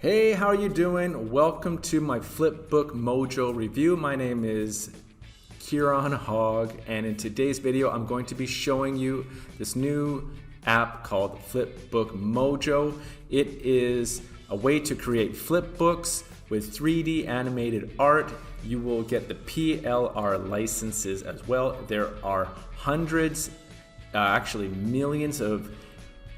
Hey, how are you doing? Welcome to my FlipBookMojo Review. My name is Kieran Hogg, and in today's video I'm going to be showing you this new app called FlipBookMojo. It is a way to create flipbooks with 3D animated art. You will get the PLR licenses as well. There are hundreds, actually millions of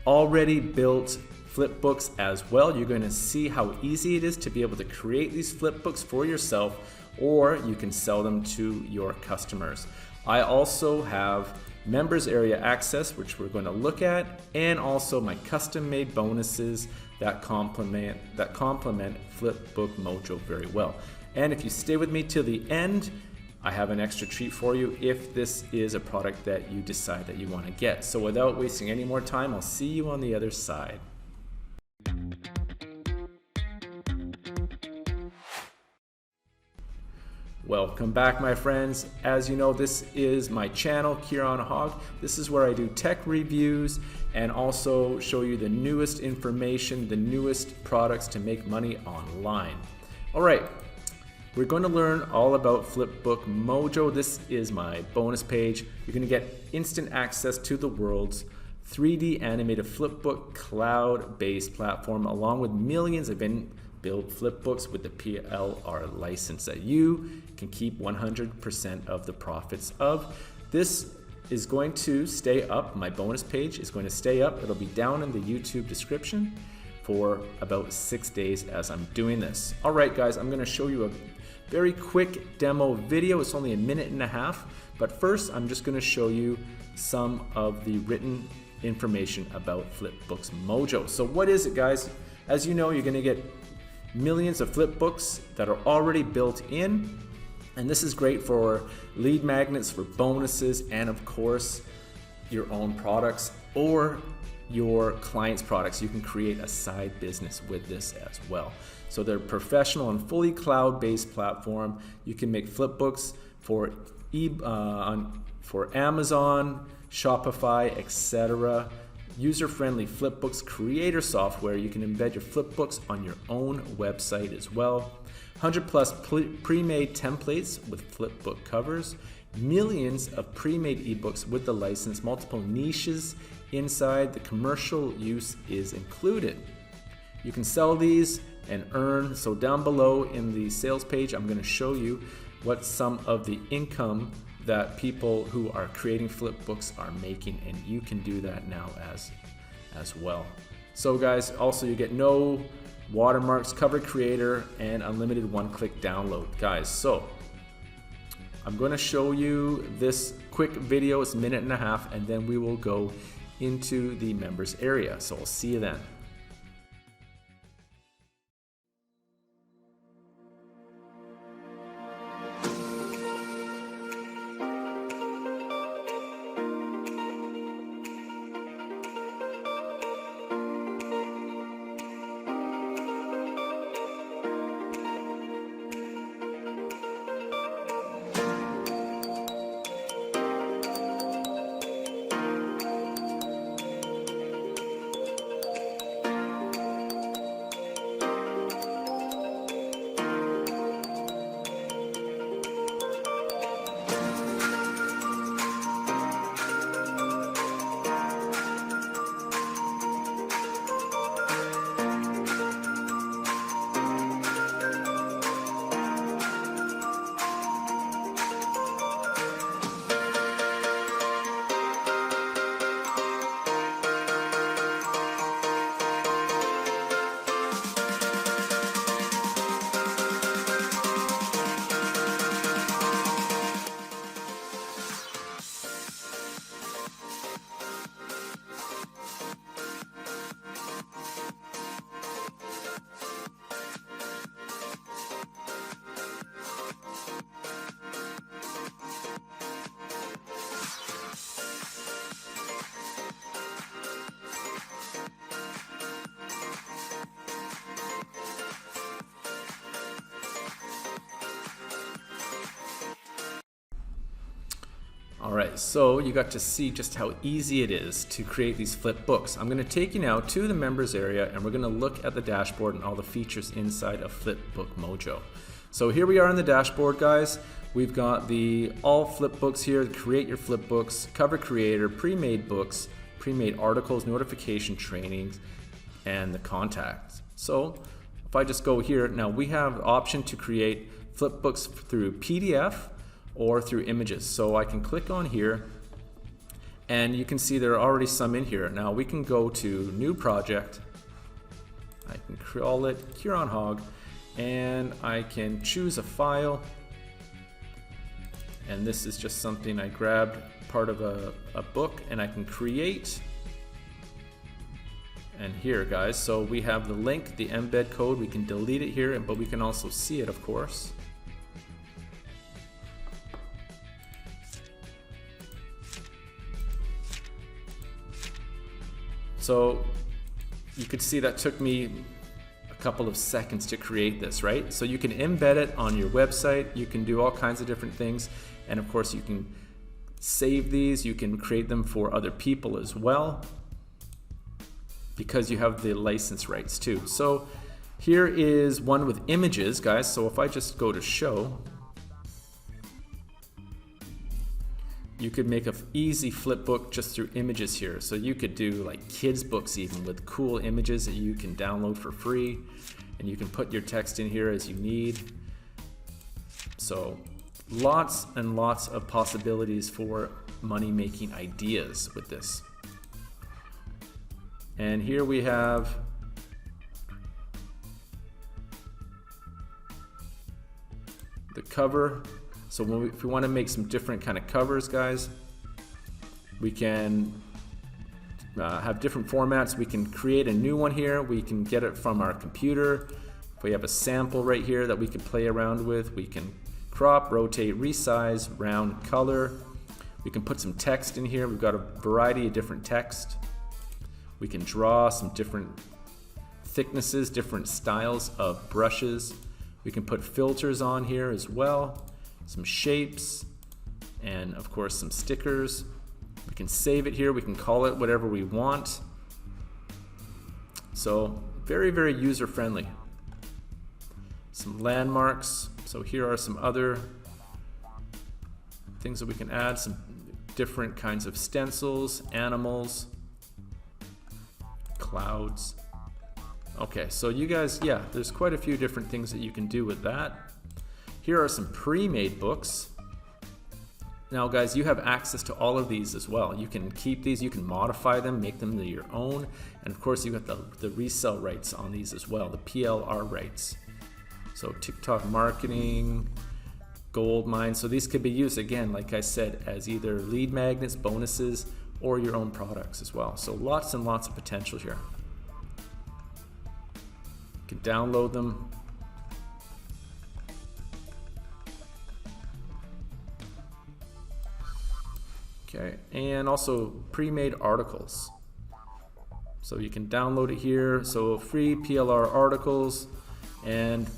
already built flipbooks as well. You're going to see how easy it is to be able to create these flipbooks for yourself, or you can sell them to your customers. I also have members area access, which we're going to look at, and also my custom made bonuses that complement FlipBookMojo very well. And if you stay with me till the end, I have an extra treat for you if this is a product that you decide that you want to get. So without wasting any more time, I'll see you on the other side. Welcome back, my friends. As you know, this is my channel, Kieran Hogg. This is where I do tech reviews and also show you the newest information, the newest products to make money online. All right, we're going to learn all about FlipBookMojo. This is my bonus page. You're going to get instant access to the world's 3D animated flipbook cloud-based platform, along with millions of build flipbooks with the PLR license that you can keep 100% of the profits of. This is going to stay up. My bonus page is going to stay up. It'll be down in the YouTube description for about 6 days as I'm doing this. All right, guys, I'm going to show you a very quick demo video. It's only a minute and a half, but first I'm just going to show you some of the written information about FlipBookMojo. So what is it, guys? As you know, you're going to get millions of flipbooks that are already built in, and this is great for lead magnets, for bonuses, and of course your own products or your clients' products. You can create a side business with this as well. So they're professional and fully cloud-based platform. You can make flipbooks for Amazon, Shopify, etc. User-friendly flipbooks creator software. You can embed your flipbooks on your own website as well. 100 plus pre-made templates with flipbook covers. Millions of pre-made ebooks with the license. Multiple niches inside. The commercial use is included. You can sell these and earn. So down below in the sales page, I'm going to show you what some of the income that people who are creating flipbooks are making, and you can do that now as well. So guys, also you get no watermarks, cover creator, and unlimited one-click download. Guys, so I'm going to show you this quick video. It's a minute and a half, and then we will go into the members area. So I'll see you then. Alright, so you got to see just how easy it is to create these flip books. I'm going to take you now to the members area and we're going to look at the dashboard and all the features inside of FlipBookMojo. So here we are in the dashboard, guys. We've got the all flip books here, create your flip books, cover creator, pre-made books, pre-made articles, notification trainings, and the contacts. So if I just go here, now we have the option to create flip books through PDF or through images. So I can click on here and you can see there are already some in here. Now we can go to new project. I can call it Huron Hog and I can choose a file. And this is just something I grabbed part of a book and I can create. And here, guys, so we have the link, the embed code. We can delete it here, but we can also see it, of course. So you could see that took me a couple of seconds to create this, right? So you can embed it on your website. You can do all kinds of different things. And of course you can save these. You can create them for other people as well, because you have the license rights too. So here is one with images, guys. So if I just go to show, you could make an easy flip book just through images here. So you could do like kids books even with cool images that you can download for free, and you can put your text in here as you need. So lots and lots of possibilities for money-making ideas with this. And here we have the cover. So if we want to make some different kind of covers, guys, we can have different formats. We can create a new one here. We can get it from our computer. If we have a sample right here that we can play around with, we can crop, rotate, resize, round, color. We can put some text in here. We've got a variety of different text. We can draw some different thicknesses, different styles of brushes. We can put filters on here as well, some shapes, and of course some stickers. We can save it here. We can call it whatever we want. So very, very user-friendly. Some landmarks. So here are some other things that we can add, some different kinds of stencils, animals, clouds. Okay, so you guys, yeah, there's quite a few different things that you can do with that. Here are some pre-made books. Now guys, you have access to all of these as well. You can keep these, you can modify them, make them your own, and of course you got the resale rights on these as well, the PLR rights. So TikTok marketing, gold mine. So these could be used, again, like I said, as either lead magnets, bonuses, or your own products as well. So lots and lots of potential here. You can download them. Okay, and also pre-made articles. So you can download it here. So free PLR articles, and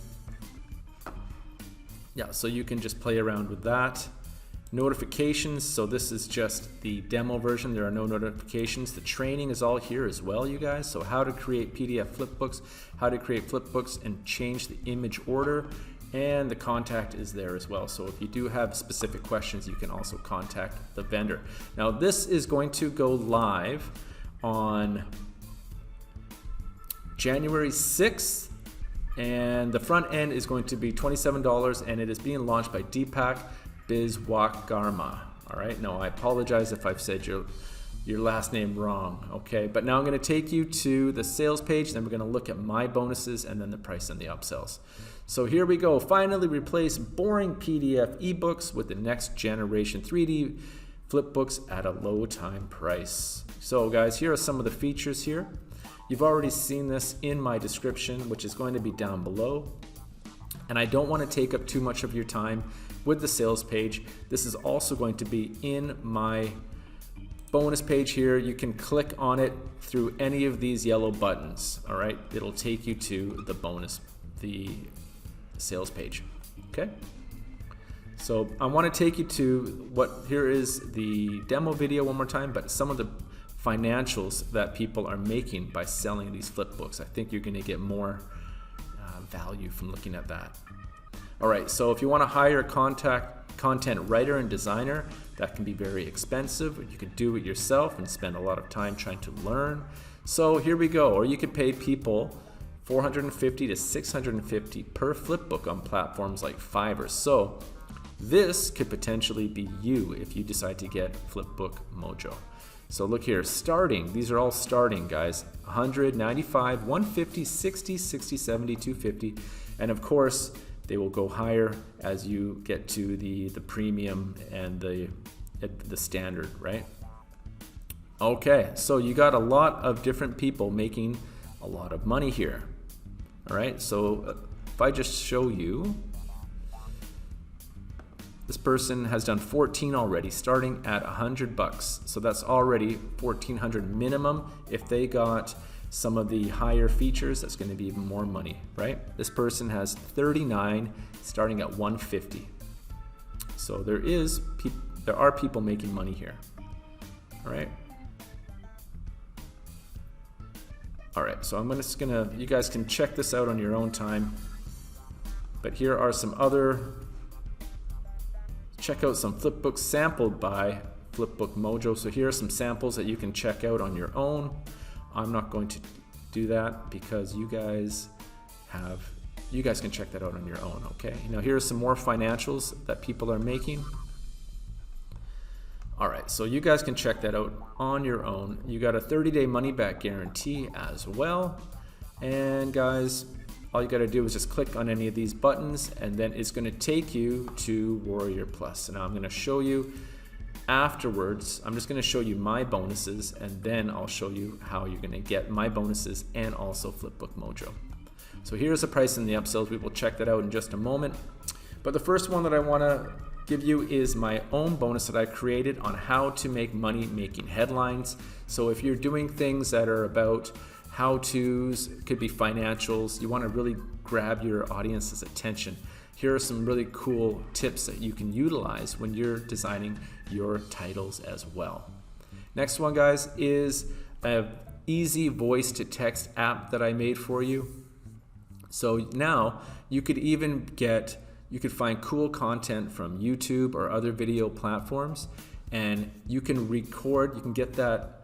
yeah, so you can just play around with that. Notifications, so this is just the demo version. There are no notifications. The training is all here as well, you guys. So how to create PDF flipbooks, how to create flipbooks and change the image order, and the contact is there as well. So if you do have specific questions, you can also contact the vendor. Now this is going to go live on January 6th. And the front end is going to be $27, and it is being launched by Deepak Biswakarma. All right, no, I apologize if I've said your last name wrong, okay? But now I'm gonna take you to the sales page, then we're gonna look at my bonuses and then the price and the upsells. So here we go. Finally replace boring PDF ebooks with the next generation 3D flipbooks at a low time price. So guys, here are some of the features here. You've already seen this in my description, which is going to be down below. And I don't want to take up too much of your time with the sales page. This is also going to be in my bonus page here. You can click on it through any of these yellow buttons, all right? It'll take you to the bonus, the sales page, okay? So I want to take you to here is the demo video one more time, but some of the financials that people are making by selling these FlipBooks. I think you're going to get more value from looking at that. All right, so if you want to hire a content writer and designer, that can be very expensive. You could do it yourself and spend a lot of time trying to learn. So here we go. Or you could pay people $450 to $650 per flipbook on platforms like Fiverr. So this could potentially be you if you decide to get FlipBookMojo. So look here, starting, these are all starting, guys. 100, 95, 150, 60, 60, 70, 250, and of course they will go higher as you get to the premium and the standard, right? Okay, so you got a lot of different people making a lot of money here. All right, so if I just show you, this person has done 14 already, starting at $100. So that's already 1,400 minimum. If they got some of the higher features, that's going to be even more money, right? This person has 39, starting at 150. So there are people making money here. All right. All right, so I'm just gonna, you guys can check this out on your own time. But here are some other, check out some FlipBooks sampled by FlipBookMojo. So here are some samples that you can check out on your own. I'm not going to do that because you guys can check that out on your own, okay? Now here are some more financials that people are making. All right, so you guys can check that out on your own. You got a 30-day money-back guarantee as well. And guys, all you gotta do is just click on any of these buttons and then it's gonna take you to Warrior Plus. And now I'm gonna show you afterwards, I'm just gonna show you my bonuses and then I'll show you how you're gonna get my bonuses and also FlipBookMojo. So here's the price and the upsells. We will check that out in just a moment. But the first one that I wanna give you is my own bonus that I created on how to make money making headlines. So if you're doing things that are about how-tos, could be financials, you want to really grab your audience's attention, here are some really cool tips that you can utilize when you're designing your titles as well. Next one, guys, is an easy voice to text app that I made for you. So now you could find cool content from YouTube or other video platforms, and you can record, you can get that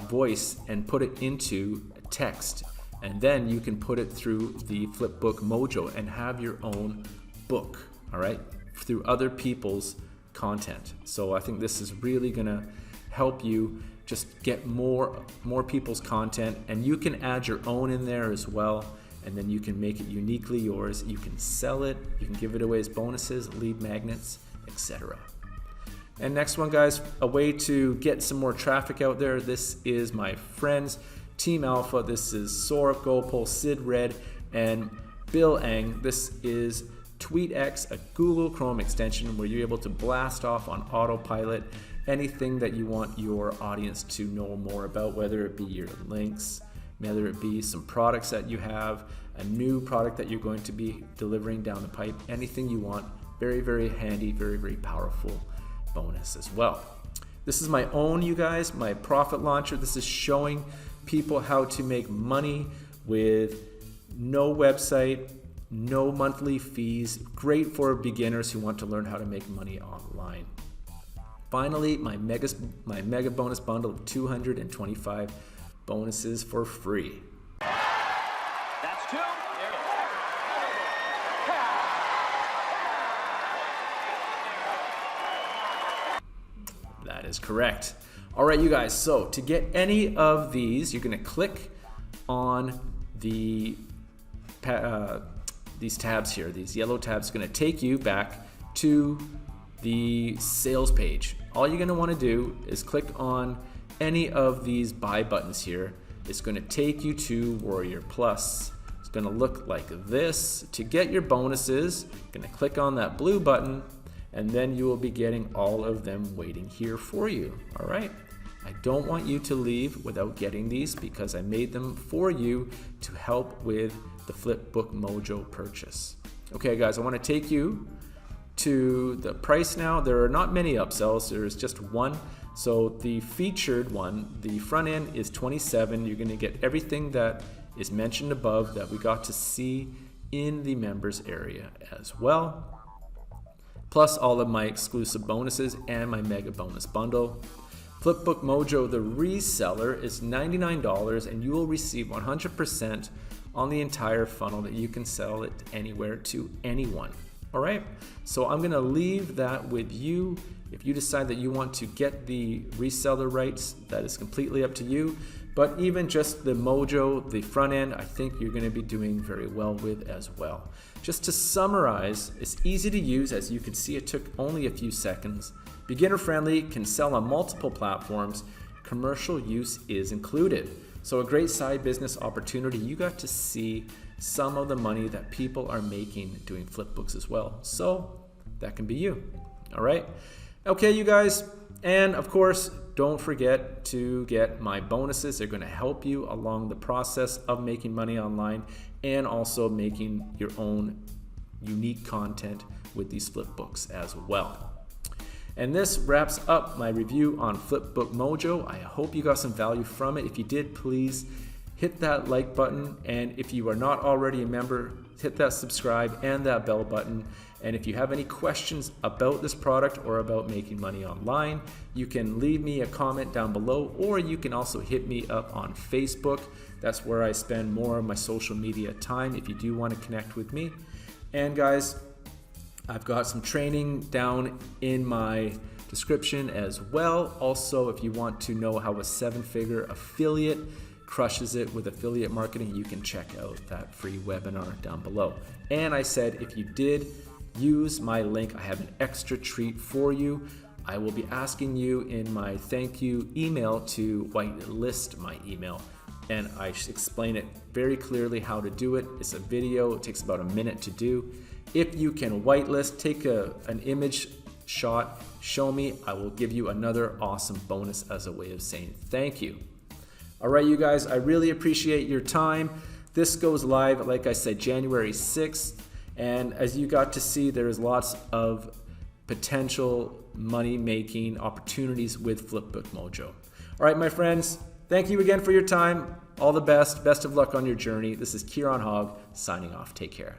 voice and put it into text, and then you can put it through the FlipBookMojo and have your own book, all right, through other people's content. So I think this is really gonna help you just get more people's content, and you can add your own in there as well. And then you can make it uniquely yours. You can sell it, you can give it away as bonuses, lead magnets, etc. And next one, guys, a way to get some more traffic out there. This is my friends, Team Alpha. This is Sorap, Gopal, Sid Red, and Bill Ang. This is TweetX, a Google Chrome extension where you're able to blast off on autopilot anything that you want your audience to know more about, whether it be your links, whether it be some products that you have, a new product that you're going to be delivering down the pipe, anything you want. Very, very handy, very, very powerful bonus as well. This is my own, you guys, my profit launcher. This is showing people how to make money with no website, no monthly fees. Great for beginners who want to learn how to make money online. Finally, my mega bonus bundle of 225 bonuses for free. That's two. That is correct. All right, you guys, so to get any of these, you're gonna click on these tabs here. These yellow tabs are gonna take you back to the sales page. All you're gonna wanna do is click on any of these buy buttons here. It's going to take you to Warrior Plus. It's going to look like this. To get your bonuses, you're going to click on that blue button, and then you will be getting all of them waiting here for you. All right. I don't want you to leave without getting these because I made them for you to help with the FlipBookMojo purchase. Okay, guys, I want to take you to the price now. There are not many upsells, there's just one. So the featured one, the front end is $27. You're gonna get everything that is mentioned above that we got to see in the members area as well, plus all of my exclusive bonuses and my mega bonus bundle. FlipBookMojo, the reseller, is $99, and you will receive 100% on the entire funnel that you can sell it anywhere to anyone. All right, so I'm gonna leave that with you. If you decide that you want to get the reseller rights, that is completely up to you. But even just the Mojo, the front end, I think you're gonna be doing very well with as well. Just to summarize, it's easy to use. As you can see, it took only a few seconds. Beginner friendly, can sell on multiple platforms. Commercial use is included. So a great side business opportunity. You got to see some of the money that people are making doing FlipBooks as well. So that can be you. All right. Okay, you guys. And of course, don't forget to get my bonuses. They're going to help you along the process of making money online and also making your own unique content with these FlipBooks as well. And this wraps up my review on FlipBookMojo. I hope you got some value from it. If you did, please hit that like button. And if you are not already a member, hit that subscribe and that bell button. And if you have any questions about this product or about making money online, you can leave me a comment down below, or you can also hit me up on Facebook. That's where I spend more of my social media time if you do want to connect with me. And guys, I've got some training down in my description as well. Also, if you want to know how a 7-figure affiliate crushes it with affiliate marketing, you can check out that free webinar down below. And I said, if you did use my link, I have an extra treat for you. I will be asking you in my thank you email to whitelist my email. And I explain it very clearly how to do it. It's a video, it takes about a minute to do. If you can whitelist, take an image shot, show me, I will give you another awesome bonus as a way of saying thank you. All right, you guys, I really appreciate your time. This goes live, like I said, January 6th. And as you got to see, there's lots of potential money-making opportunities with FlipBookMojo. All right, my friends, thank you again for your time. All the best. Best of luck on your journey. This is Kieran Hogg signing off. Take care.